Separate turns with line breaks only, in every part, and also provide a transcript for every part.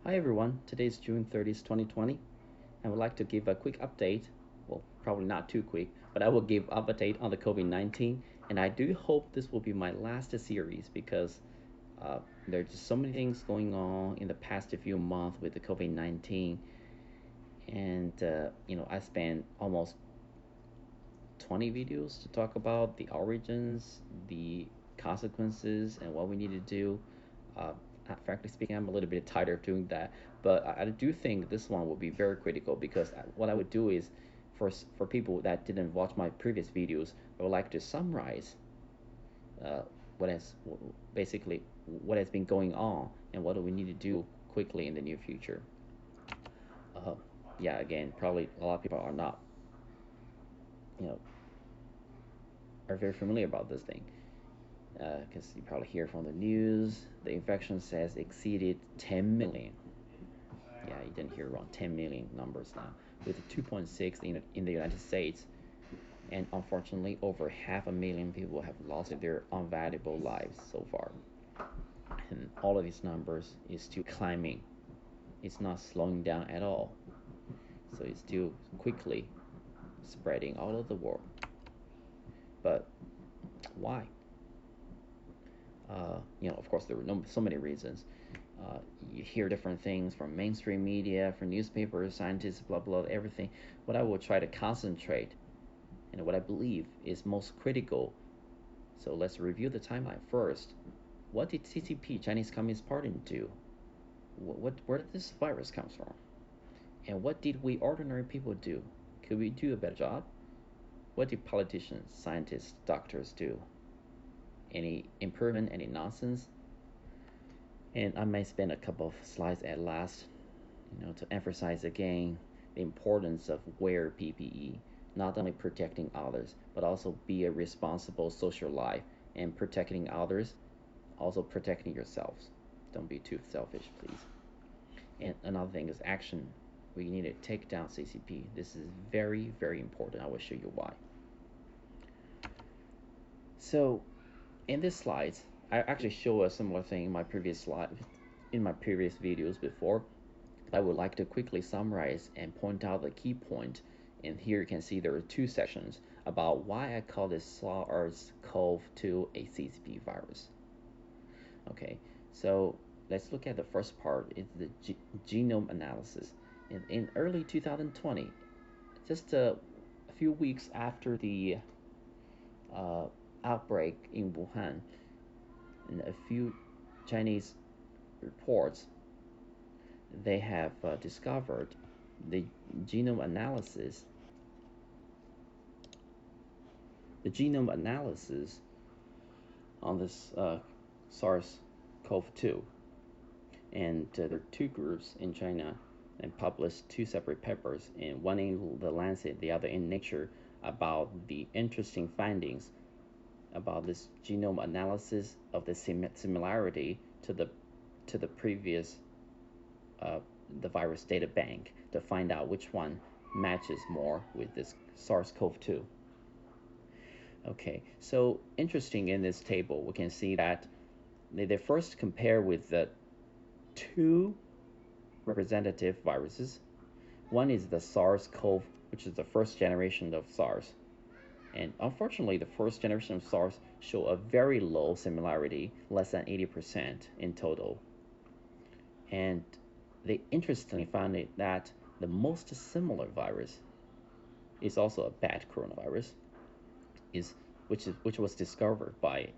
Hi everyone, today is June 30th, 2020. I would like to give a quick update. Well, probably not too quick, but I will give update on the COVID-19. And I do hope this will be my last series because uh, there's just so many things going on in the past few months with the COVID-19. And, I spent almost 20 videos to talk about the origins, the consequences, and what we need to do. Uh, Frankly speaking, I'm a little bit tired of doing that, but I do think this one will be very critical because what I would do is, for people that didn't watch my previous videos, I would like to summarize uh, what has basically what has been going on and what do we need to do quickly in the near future. Uh, yeah, again, probably a lot of people are not, you know, are very familiar about this thing because you probably hear from the news the infection says exceeded 10 million. Yeah, you didn't hear wrong. 10 million numbers now, with 2.6 in the United States, and unfortunately, over half a million people have lost their unvaluable lives so far. And all of these numbers is still climbing. It's not slowing down at all. So it's still quickly spreading all over the world. But why? Of course, there were so many reasons. You hear different things from mainstream media, from newspapers, scientists, blah, blah, everything. What I will try to concentrate and what I believe is most critical. So let's review the timeline first. What did CCP, Chinese Communist Party, do? Where did this virus come from? And what did we ordinary people do? Could we do a better job? What did politicians, scientists, doctors do? Any improvement, any nonsense? And I may spend a couple of slides at last, to emphasize again the importance of wear PPE, not only protecting others, but also be a responsible social life and protecting others, also protecting yourselves. Don't be too selfish, please. And another thing is action. We need to take down CCP. This is very, very important. I will show you why. So, in this slides, I actually show a similar thing in my previous videos before. I would like to quickly summarize and point out the key point. And here you can see there are two sections about why I call this SARS-CoV-2 a CCP virus. Okay, so let's look at the first part. It's the genome analysis. In early 2020, just a few weeks after the uh, outbreak in Wuhan, and a few Chinese reports, they have discovered the genome analysis. The genome analysis on this SARS-CoV-2, and there are two groups in China and published two separate papers, and one in the Lancet, the other in Nature, about the interesting findings about this genome analysis of the similarity to the previous the virus data bank to find out which one matches more with this SARS-CoV-2. Okay, so interesting in this table, we can see that they first compare with the two representative viruses. One is the SARS-CoV, which is the first generation of SARS. And unfortunately, the first generation of SARS show a very low similarity, less than 80% in total. And they interestingly found that the most similar virus is also a bat coronavirus, which was discovered by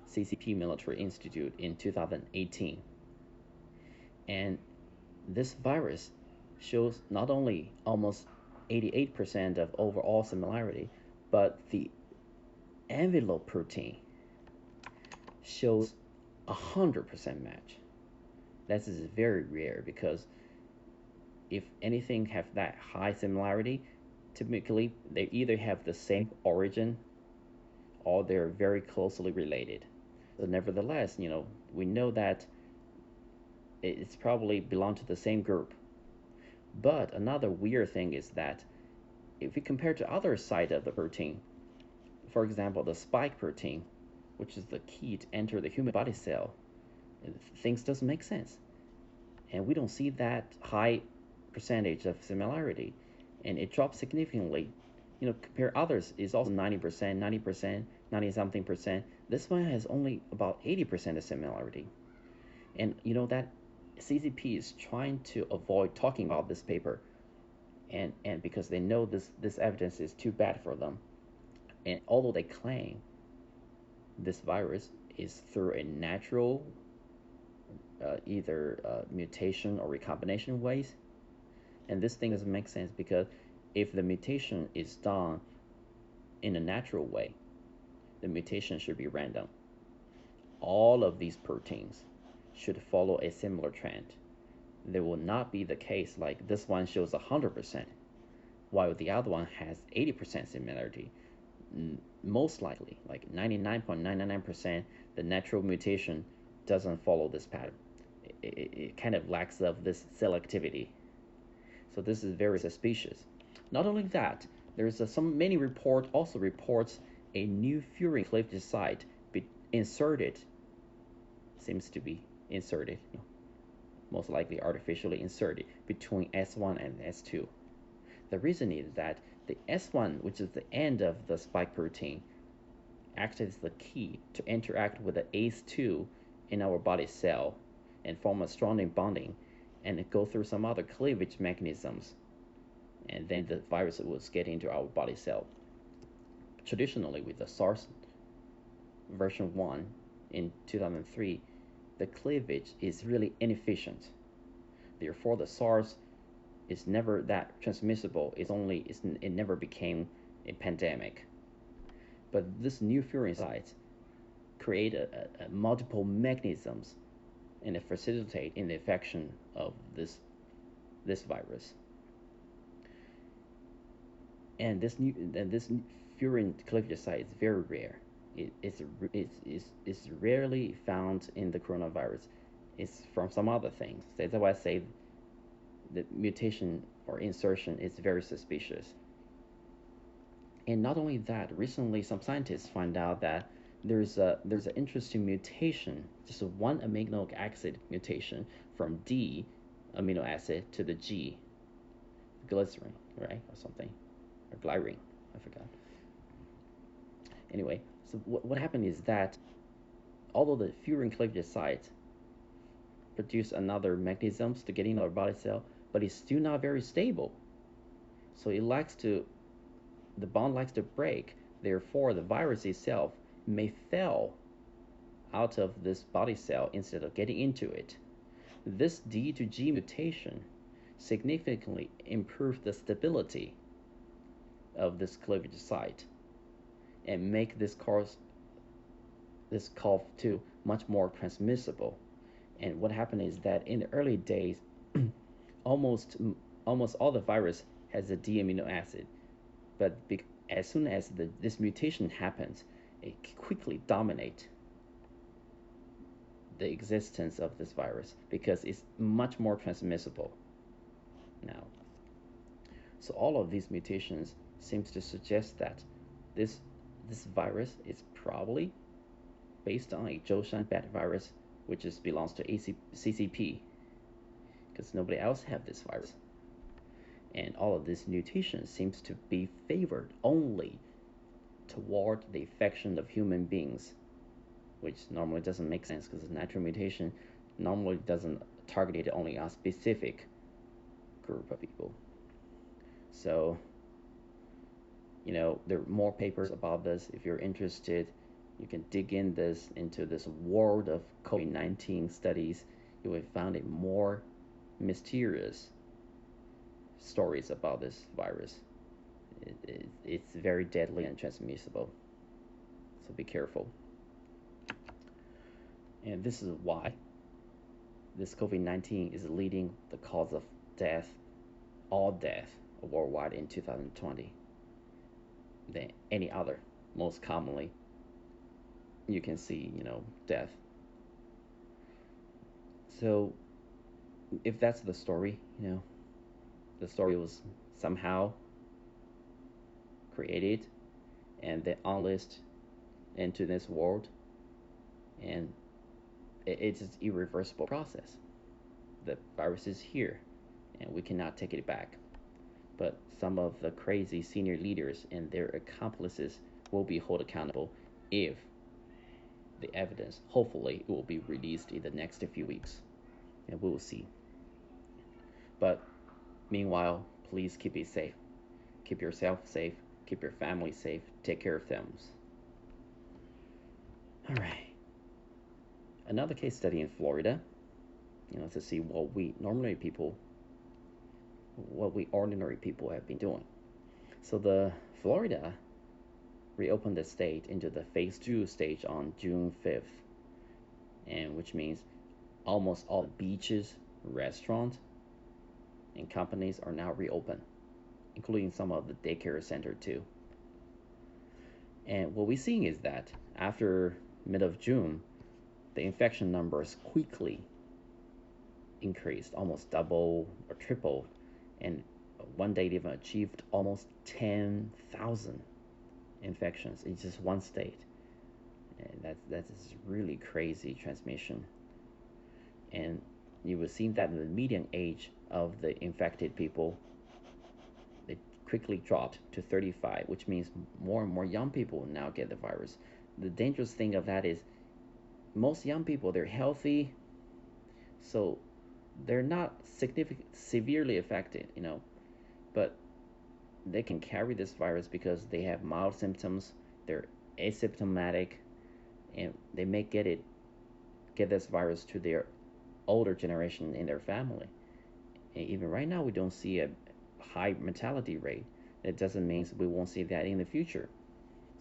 CCP Military Institute in 2018. And this virus shows not only almost 88% of overall similarity, but the envelope protein shows 100% match. That is very rare because if anything have that high similarity, typically they either have the same origin or they're very closely related. But nevertheless, we know that it's probably belong to the same group. But another weird thing is that if we compare to other side of the protein, for example, the spike protein, which is the key to enter the human body cell, things doesn't make sense. and we don't see that high percentage of similarity, and it drops significantly. Compare others is also 90%, 90%, 90 something percent. This one has only about 80% of similarity. And that CCP is trying to avoid talking about this paper, and because they know this evidence is too bad for them. And although they claim this virus is through a natural either mutation or recombination ways, and this thing doesn't make sense, because if the mutation is done in a natural way, the mutation should be random. All of these proteins should follow a similar trend. There will not be the case like this one shows 100%, while the other one has 80% similarity. Most likely, like 99.999%, the natural mutation doesn't follow this pattern. It kind of lacks of this selectivity. So this is very suspicious. Not only that, there's many report also reports a new furin cleavage site inserted, seems to be inserted, most likely artificially inserted between S1 and S2. The reason is that the S1, which is the end of the spike protein, acts as the key to interact with the ACE2 in our body cell and form a strong bonding, and go through some other cleavage mechanisms, and then the virus will get into our body cell. Traditionally, with the SARS version 1 in 2003, the cleavage is really inefficient. Therefore, the SARS is never that transmissible. It never became a pandemic. But this new furin sites create a multiple mechanisms and facilitate in the infection of this virus. And this furin cleavage site is very rare. It's rarely found in the coronavirus. It's from some other things. That's why I say the mutation or insertion is very suspicious. And not only that, recently some scientists find out that there's an interesting mutation, just one amino acid mutation from D amino acid to the G, glycerin, right, or something, or glycerine, I forgot. Anyway, so what happened is that although the furin cleavage site produce another mechanisms to get in our body cell, but it's still not very stable. So the bond likes to break. Therefore, the virus itself may fall out of this body cell instead of getting into it. This D to G mutation significantly improves the stability of this cleavage site and make this CoV-2 much more transmissible. And what happened is that in the early days, almost all the virus has a D amino acid, but as soon as this mutation happens, it quickly dominates the existence of this virus because it's much more transmissible now. So all of these mutations seems to suggest that this virus is probably based on a Zhoushan bat virus, which belongs to CCP, because nobody else have this virus. And all of this mutation seems to be favored only toward the infection of human beings, which normally doesn't make sense because the natural mutation normally doesn't target only a specific group of people. So, there are more papers about this. If you're interested, you can dig into this world of COVID-19 studies. You will find it more mysterious stories about this virus. It's very deadly and transmissible, so be careful. And this is why this COVID-19 is leading the cause of death, all death worldwide in 2020 than any other. Most commonly, you can see, death. So if that's the story, the story was somehow created and then unleashed into this world, and it's an irreversible process. the virus is here and we cannot take it back. But some of the crazy senior leaders and their accomplices will be held accountable if the evidence, hopefully, it will be released in the next few weeks. And we will see. But meanwhile, please keep it safe. Keep yourself safe. Keep your family safe. Take care of them. All right. Another case study in Florida, to see what we ordinary people have been doing. So the Florida reopened the state into the phase 2 stage on June 5th, and which means almost all beaches, restaurants, and companies are now reopened, including some of the daycare center too. And what we're seeing is that after mid of June, the infection numbers quickly increased, almost double or tripled, and one day they even achieved almost 10,000 infections in just one state. And that is really crazy transmission. And you will see that the median age of the infected people, it quickly dropped to 35, which means more and more young people now get the virus. The dangerous thing of that is most young people, they're healthy, so they're not severely affected, but they can carry this virus because they have mild symptoms, they're asymptomatic, and they may get this virus to their older generation in their family. And even right now, we don't see a high mortality rate. That doesn't mean we won't see that in the future.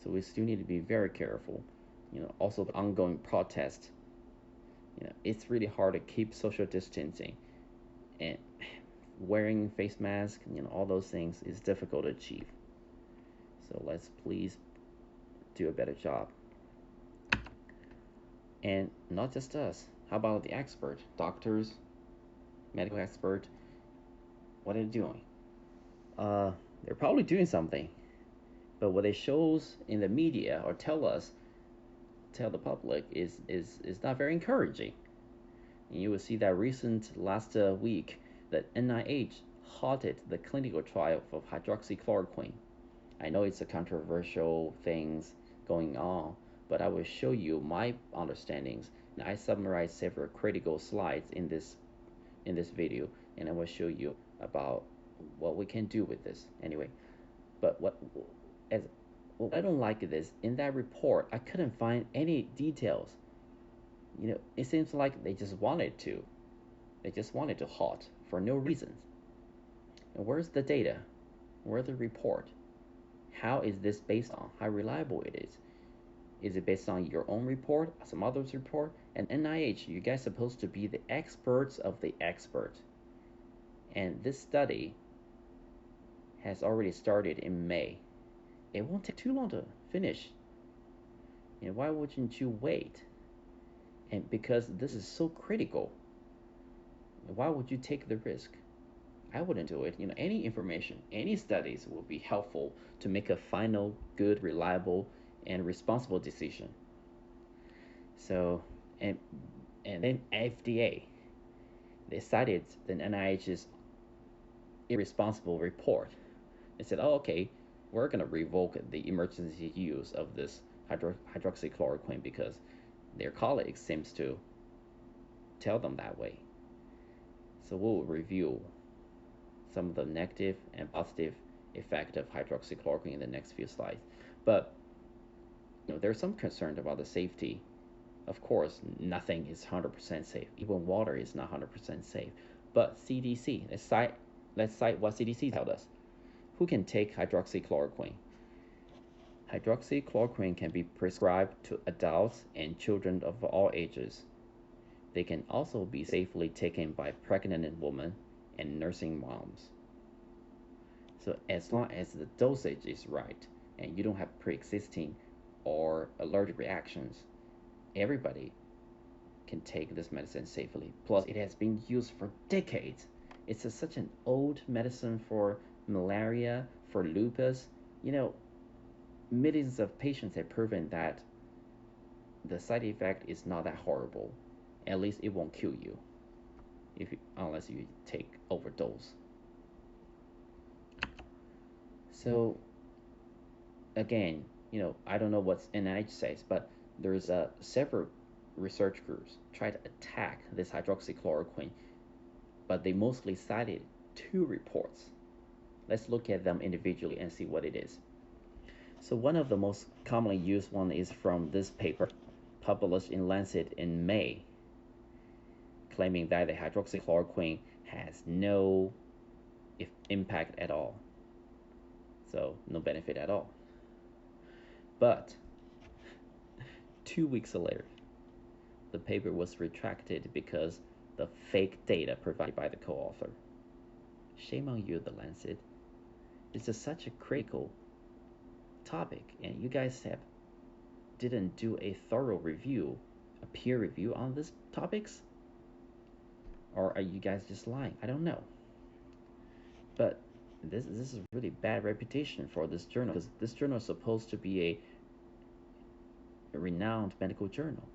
So we still need to be very careful. Also the ongoing protest. It's really hard to keep social distancing, and wearing face masks, all those things is difficult to achieve. So let's please do a better job. And not just us. How about the expert, doctors, medical expert? What are they doing? They're probably doing something, but what they shows in the media or tell the public is not very encouraging. And you will see that last week that NIH halted the clinical trial of hydroxychloroquine. I know it's a controversial things going on, but I will show you my understandings. And I summarized several critical slides in this video, and I will show you about what we can do with this. Anyway, but what I don't like is in that report I couldn't find any details. It seems like they just wanted to halt for no reason. And where's the data? Where's the report? How is this based on? How reliable it is? Is it based on your own report, some other's report? And NIH, you guys supposed to be the experts of the expert. And this study has already started in May. It won't take too long to finish. Why wouldn't you wait? And because this is so critical, why would you take the risk? I wouldn't do it. Any information, any studies will be helpful to make a final, good, reliable, and responsible decision. So, and then FDA, they cited the NIH's irresponsible report. They said, oh, okay, we're going to revoke the emergency use of this hydroxychloroquine because their colleagues seems to tell them that way. So we'll review some of the negative and positive effect of hydroxychloroquine in the next few slides. But there's some concern about the safety. Of course, nothing is 100% safe. Even water is not 100% safe. But CDC, let's cite what CDC tells us. Who can take hydroxychloroquine? Hydroxychloroquine can be prescribed to adults and children of all ages. They can also be safely taken by pregnant women and nursing moms. So as long as the dosage is right and you don't have pre-existing or allergic reactions, everybody can take this medicine safely. Plus, it has been used for decades. It's such an old medicine for malaria, for lupus. Millions of patients have proven that the side effect is not that horrible. At least it won't kill you. unless you take overdose. So again, I don't know what NIH says, but there's several research groups try to attack this hydroxychloroquine, but they mostly cited two reports. Let's look at them individually and see what it is. So one of the most commonly used one is from this paper published in Lancet in May, claiming that the hydroxychloroquine has no impact at all. So no benefit at all. But 2 weeks later, the paper was retracted because the fake data provided by the co-author. Shame on you, the Lancet. It's just such a critical topic, and you guys didn't do a thorough review, a peer review on these topics? Or are you guys just lying? I don't know. But this is really bad reputation for this journal, because this journal is supposed to be a renowned medical journal.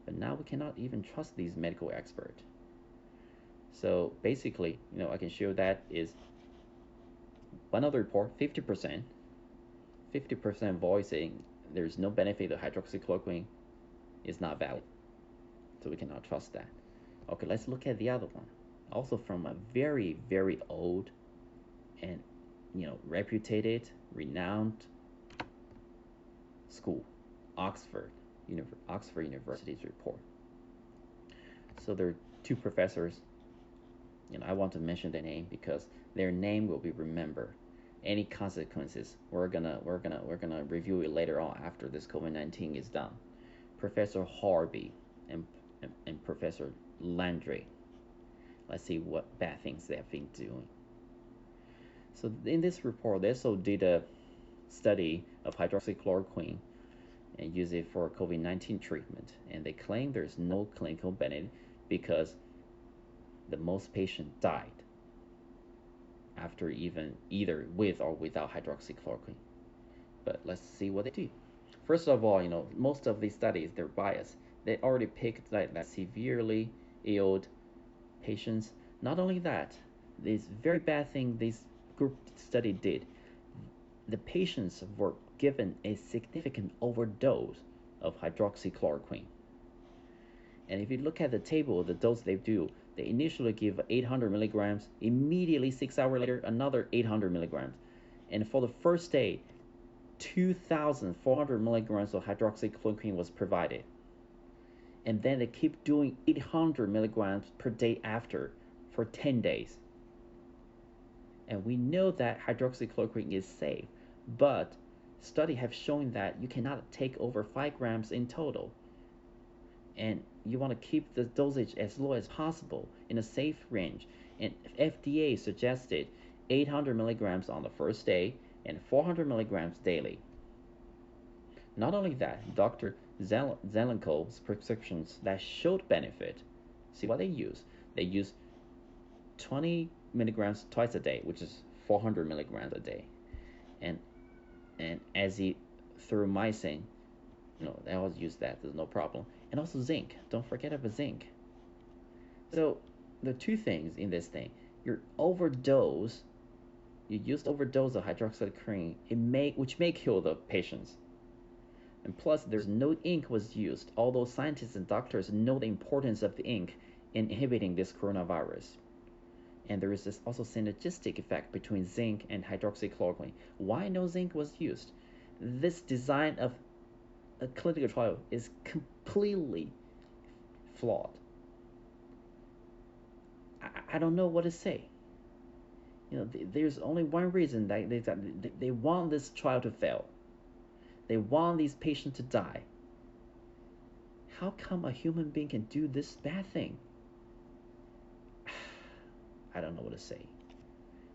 But now we cannot even trust these medical experts. So basically, I can show that is one of the report, 50% voicing there's no benefit of hydroxychloroquine is not valid. So we cannot trust that. Okay, let's look at the other one. Also from a very, very old and reputed, renowned school, Oxford University's report. So there are two professors. I want to mention their name because their name will be remembered. Any consequences, we're gonna review it later on after this COVID-19 is done. Professor Harvey and Professor Landry. Let's see what bad things they have been doing. So in this report, they also did a study of hydroxychloroquine and use it for COVID-19 treatment, and they claim there's no clinical benefit because the most patients died after either with or without hydroxychloroquine. But let's see what they do. First of all, most of these studies, they're biased. They already picked that severely ill patients. Not only that, this very bad thing this group study did, the patients were given a significant overdose of hydroxychloroquine. And if you look at the table, the dose they do, they initially give 800 milligrams, immediately 6 hours later, another 800 milligrams. And for the first day, 2,400 milligrams of hydroxychloroquine was provided. And then they keep doing 800 milligrams per day after for 10 days. And we know that hydroxychloroquine is safe, but studies have shown that you cannot take over 5 grams in total. And you want to keep the dosage as low as possible in a safe range. And FDA suggested 800 milligrams on the first day and 400 milligrams daily. Not only that, Dr. Zelenko's prescriptions that showed benefit, see what they use. They use 20 milligrams twice a day, which is 400 milligrams a day. And azithromycin, they always use that, there's no problem. And also zinc, don't forget about zinc. So the two things in this thing, you used overdose of hydroxychloroquine, which may kill the patients. And plus, there's no ink was used, although scientists and doctors know the importance of the ink in inhibiting this coronavirus. And there is this also synergistic effect between zinc and hydroxychloroquine. Why no zinc was used? This design of a clinical trial is completely flawed. I don't know what to say. There's only one reason that they want this trial to fail. They want these patients to die. How come a human being can do this bad thing? I don't know what to say.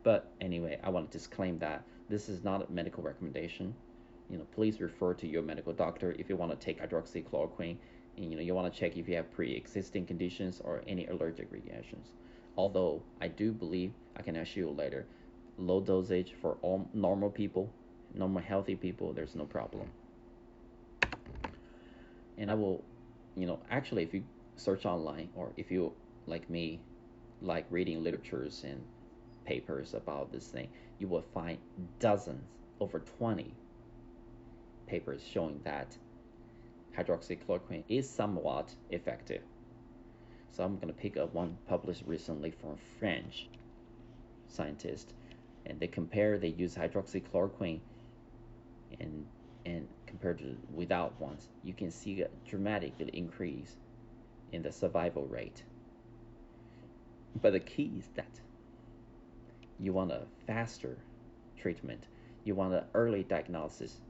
But anyway, I want to disclaim that this is not a medical recommendation. Please refer to your medical doctor if you want to take hydroxychloroquine. And, you want to check if you have pre-existing conditions or any allergic reactions. Although I do believe, I can assure you later, low dosage for all normal people, normal healthy people, there's no problem. And I will, actually, if you search online, or if you, like me, like reading literatures and papers about this thing, you will find dozens, over 20 papers showing that hydroxychloroquine is somewhat effective. So I'm going to pick up one published recently from French scientists, and they use hydroxychloroquine and compared to without ones, you can see a dramatic increase in the survival rate. But the key is that you want a faster treatment, you want an early diagnosis,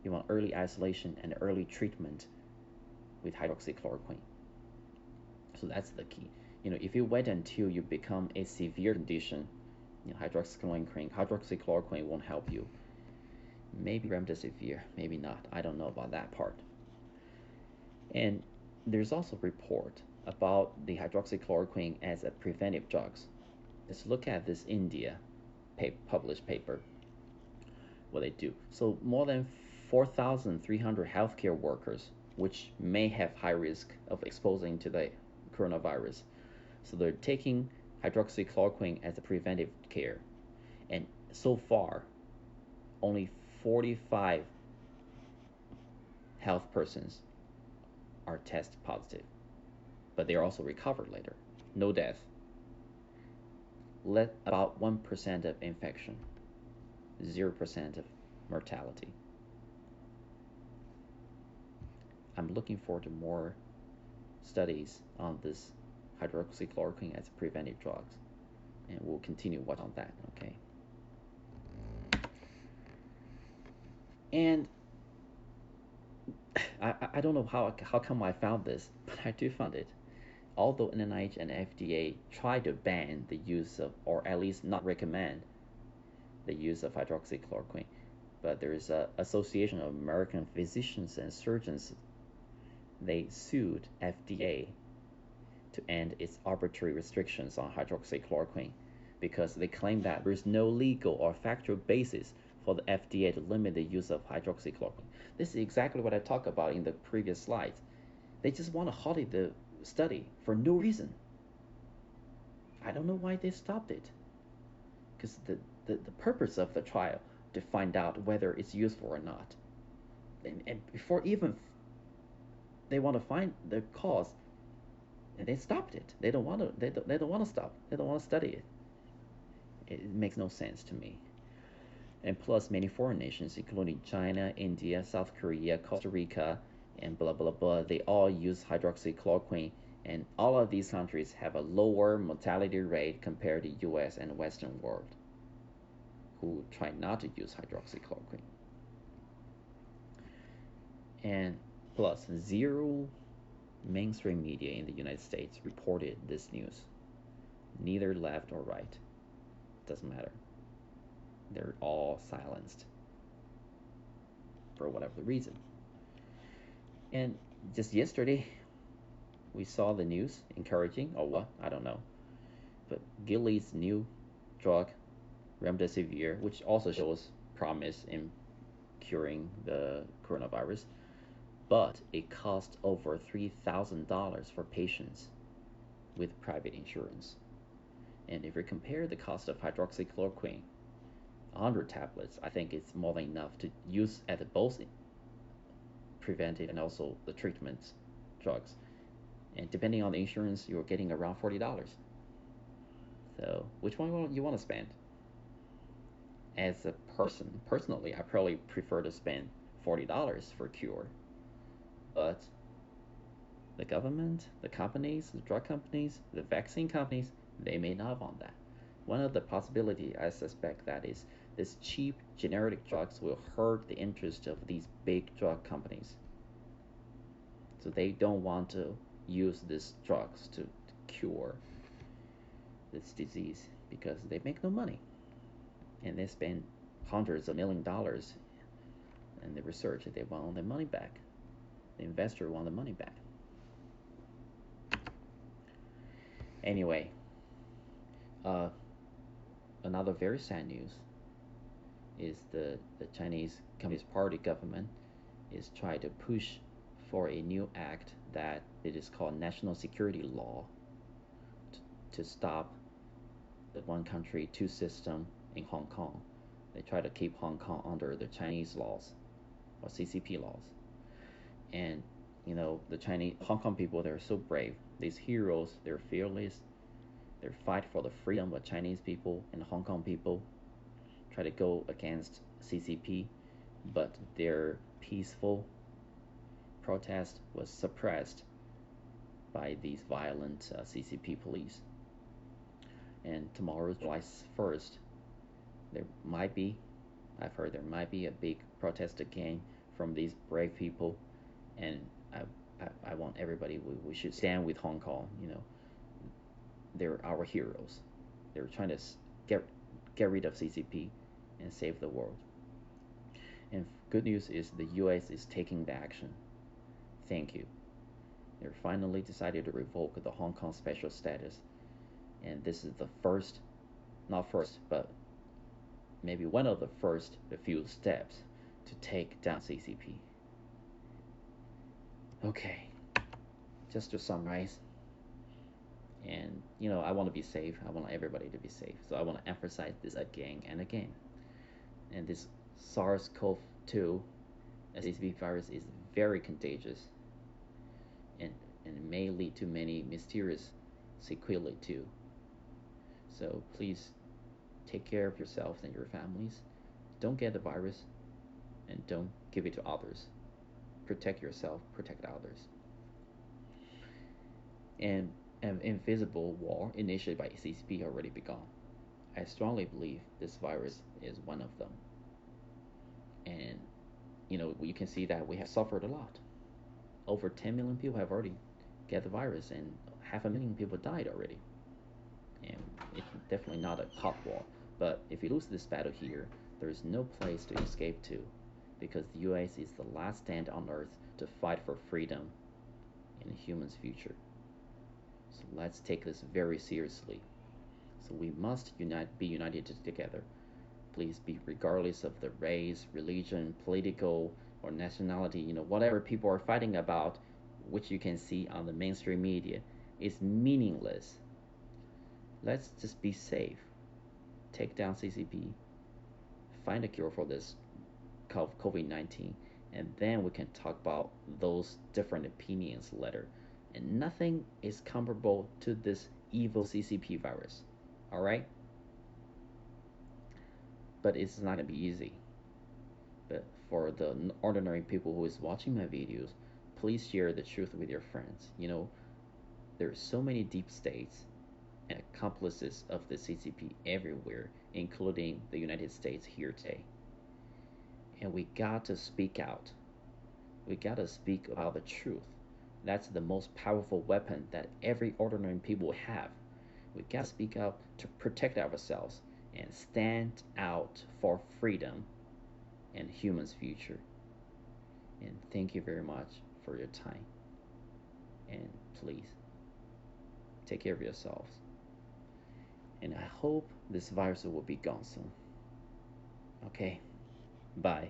you want early isolation and early treatment with hydroxychloroquine. So that's the key. If you wait until you become a severe condition, hydroxychloroquine won't help you. Maybe remdesivir, maybe not. I don't know about that part. And there's also a report about the hydroxychloroquine as a preventive drugs. Let's look at this India published paper, what they do. So more than 4,300 healthcare workers, which may have high risk of exposing to the coronavirus. So they're taking hydroxychloroquine as a preventive care. And so far, only 45 health persons are tested positive, but they are also recovered later. No death. About 1% of infection, 0% of mortality. I'm looking forward to more studies on this hydroxychloroquine as preventive drugs, and we'll continue watch on that, okay? And I don't know how come I found this, but I do find it. Although NIH and FDA try to ban the use of, or at least not recommend the use of hydroxychloroquine, but there is an Association of American Physicians and Surgeons. They sued FDA to end its arbitrary restrictions on hydroxychloroquine because they claim that there is no legal or factual basis for the FDA to limit the use of hydroxychloroquine. This is exactly what I talked about in the previous slides. They just want to halt the study for no reason. I don't know why they stopped it. Because the purpose of the trial to find out whether it's useful or not. And before even they want to find the cause, and they stopped it. They don't want to. They don't want to stop. They don't want to study it. It makes no sense to me. And plus, many foreign nations, including China, India, South Korea, Costa Rica, and blah blah blah, they all use hydroxychloroquine, and all of these countries have a lower mortality rate compared to U.S. and Western world, who try not to use hydroxychloroquine. And plus, zero mainstream media in the United States reported this news, neither left or right. Doesn't matter. They're all silenced for whatever the reason. And just yesterday, we saw the news, encouraging, or what, I don't know, but Gilead's new drug, remdesivir, which also shows promise in curing the coronavirus, but it cost over $3,000 for patients with private insurance. And if you compare the cost of hydroxychloroquine, 100 tablets, I think it's more than enough to use as both preventive and also the treatment drugs. And depending on the insurance, you're getting around $40. So which one you want to spend? As a person, personally, I probably prefer to spend $40 for cure. But the government, the companies, the drug companies, the vaccine companies, they may not want that. One of the possibilities I suspect that is this cheap generic drugs will hurt the interest of these big drug companies. So they don't want to use these drugs to cure this disease because they make no money. And they spend hundreds of $millions in the research. They want their money back. The investor want the money back. Anyway, another very sad news is the Chinese Communist Party government is trying to push for a new act that it is called National Security Law to stop the one country, two system in Hong Kong. They try to keep Hong Kong under the Chinese laws or CCP laws. And the Chinese Hong Kong people, they're so brave. These heroes, they're fearless. They fight for the freedom of Chinese people and Hong Kong people. Try to go against CCP, but their peaceful protest was suppressed by these violent CCP police. And tomorrow, July 1st, there might be, I've heard there might be a big protest again from these brave people. And I want everybody, we should stand with Hong Kong. They're our heroes. They're trying to get rid of CCP and save the world. And good news is the US is taking the action. Thank you. They finally decided to revoke the Hong Kong special status. And this is the first, not first, but maybe one of the first few steps to take down CCP. Okay, just to summarize, and I want to be safe. I want everybody to be safe. So I want to emphasize this again and again. And this SARS-CoV-2 CCP virus is very contagious, and may lead to many mysterious sequelae too. So please take care of yourselves and your families. Don't get the virus, and don't give it to others. Protect yourself, protect others. And an invisible war initiated by CCP already begun. I strongly believe this virus is one of them. And you can see that we have suffered a lot. Over 10 million people have already get the virus, and 500,000 people died already. And it's definitely not a hot war. But if you lose this battle here, there is no place to escape to, because the US is the last stand on earth to fight for freedom in a human's future. So let's take this very seriously. So we must be united together. Please be, regardless of the race, religion, political, or nationality, whatever people are fighting about, which you can see on the mainstream media, is meaningless. Let's just be safe. Take down CCP. Find a cure for this COVID-19, and then we can talk about those different opinions later. And nothing is comparable to this evil CCP virus. All right? But it's not going to be easy. But for the ordinary people who is watching my videos, please share the truth with your friends. There are so many deep states and accomplices of the CCP everywhere, including the United States here today. And we got to speak out. We got to speak about the truth. That's the most powerful weapon that every ordinary people have. We got to speak out to protect ourselves and stand out for freedom and humans' future. And thank you very much for your time. And please, take care of yourselves. And I hope this virus will be gone soon. Okay, bye.